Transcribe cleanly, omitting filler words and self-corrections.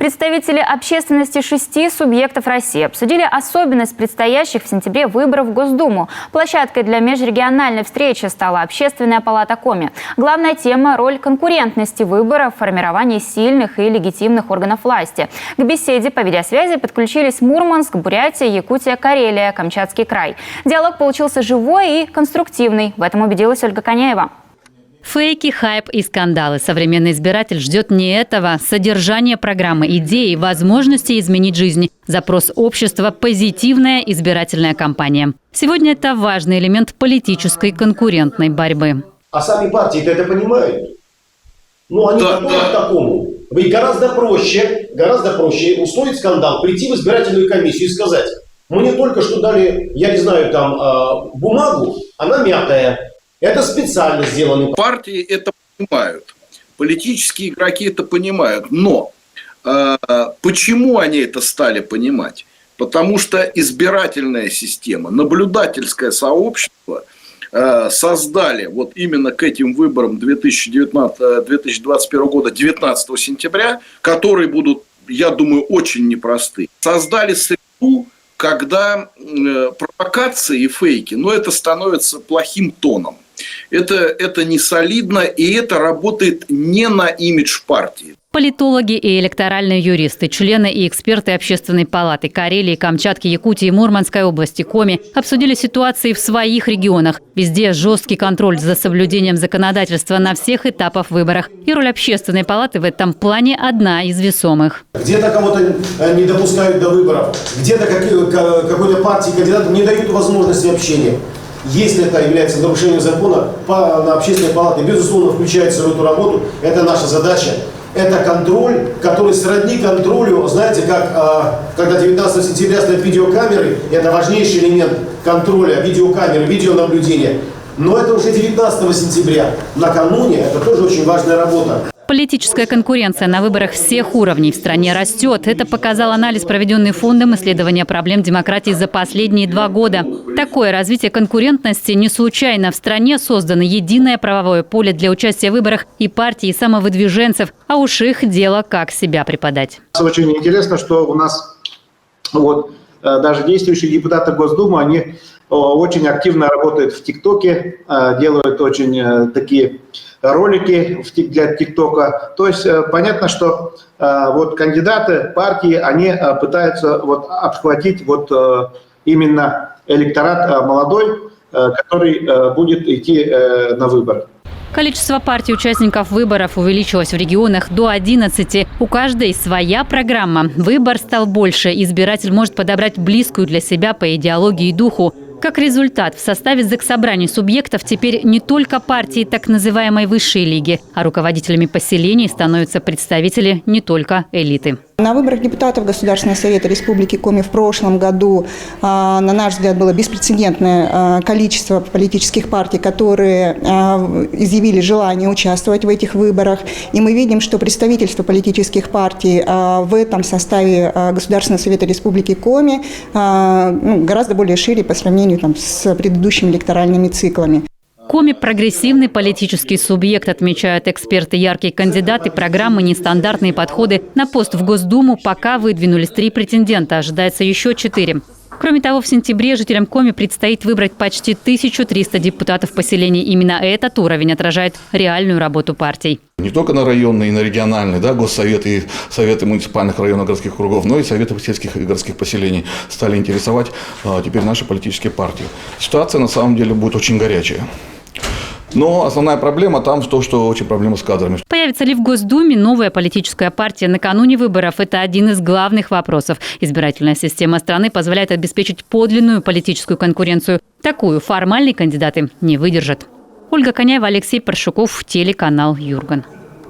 Представители общественности 6 субъектов России обсудили особенность предстоящих в сентябре выборов в Госдуму. Площадкой для межрегиональной встречи стала Общественная палата Коми. Главная тема – роль конкурентности выборов в формировании сильных и легитимных органов власти. К беседе по видеосвязи подключились Мурманск, Бурятия, Якутия, Карелия, Камчатский край. Диалог получился живой и конструктивный. В этом убедилась Ольга Коняева. Фейки, хайп и скандалы. Современный избиратель ждет не этого. Содержание программы, идеи, возможности изменить жизнь. Запрос общества – позитивная избирательная кампания. Сегодня это важный элемент политической конкурентной борьбы. А сами партии-то это понимают? Ну, они готовы к такому. Ведь гораздо проще устроить скандал, прийти в избирательную комиссию и сказать: мне только что дали, я не знаю, там бумагу, она мятая. Это специально сделано. Партии это понимают, политические игроки это понимают. Но почему они это стали понимать? Потому что избирательная система, наблюдательское сообщество создали вот именно к этим выборам 2021 года, 19 сентября, которые будут, я думаю, очень непросты. Создали среду, когда провокации и фейки, но это становится плохим тоном. Это не солидно, и это работает не на имидж партии. Политологи и электоральные юристы, члены и эксперты Общественной палаты Карелии, Камчатки, Якутии и Мурманской области Коми обсудили ситуации в своих регионах. Везде жесткий контроль за соблюдением законодательства на всех этапах выборов. И роль Общественной палаты в этом плане одна из весомых. Где-то кого-то не допускают до выборов, где-то какой-то партии кандидатам не дают возможности общения. Если это является нарушением закона, на Общественной палате, безусловно, включается в эту работу. Это наша задача. Это контроль, который сродни контролю, знаете, как когда 19 сентября стоят видеокамеры, это важнейший элемент контроля, видеокамеры, видеонаблюдения. Но это уже 19 сентября, накануне, это тоже очень важная работа. Политическая конкуренция на выборах всех уровней в стране растет. Это показал анализ, проведенный Фондом исследования проблем демократии за последние 2 года. Такое развитие конкурентности не случайно. В стране создано единое правовое поле для участия в выборах и партий, и самовыдвиженцев. А уж их дело, как себя преподать. Очень интересно, что у нас даже действующие депутаты Госдумы, они очень активно работают в ТикТоке, делают очень такие ролики для ТикТока. То есть понятно, что кандидаты, партии, они пытаются обхватить именно электорат молодой, который будет идти на выборы. Количество партий участников выборов увеличилось в регионах до 11. У каждой своя программа. Выбор стал больше. Избиратель может подобрать близкую для себя по идеологии и духу. Как результат, в составе заксобраний субъектов теперь не только партии так называемой высшей лиги, а руководителями поселений становятся представители не только элиты. На выборах депутатов Государственного совета Республики Коми в прошлом году, на наш взгляд, было беспрецедентное количество политических партий, которые изъявили желание участвовать в этих выборах. И мы видим, что представительство политических партий в этом составе Государственного совета Республики Коми гораздо более шире по сравнению с предыдущими электоральными циклами. Коми – прогрессивный политический субъект, отмечают эксперты. Яркие кандидаты, программы, нестандартные подходы. На пост в Госдуму пока выдвинулись 3 претендента, ожидается еще 4. Кроме того, в сентябре жителям Коми предстоит выбрать почти 1300 депутатов поселений. Именно этот уровень отражает реальную работу партий. Не только на районные и на региональные, госсоветы и советы муниципальных районов городских округов, но и советы сельских и городских поселений стали интересовать теперь наши политические партии. Ситуация на самом деле будет очень горячая. Но основная проблема там в том, что очень проблема с кадрами. Появится ли в Госдуме новая политическая партия накануне выборов? Это один из главных вопросов. Избирательная система страны позволяет обеспечить подлинную политическую конкуренцию. Такую формальные кандидаты не выдержат. Ольга Коняева, Алексей Паршуков, телеканал Юрган.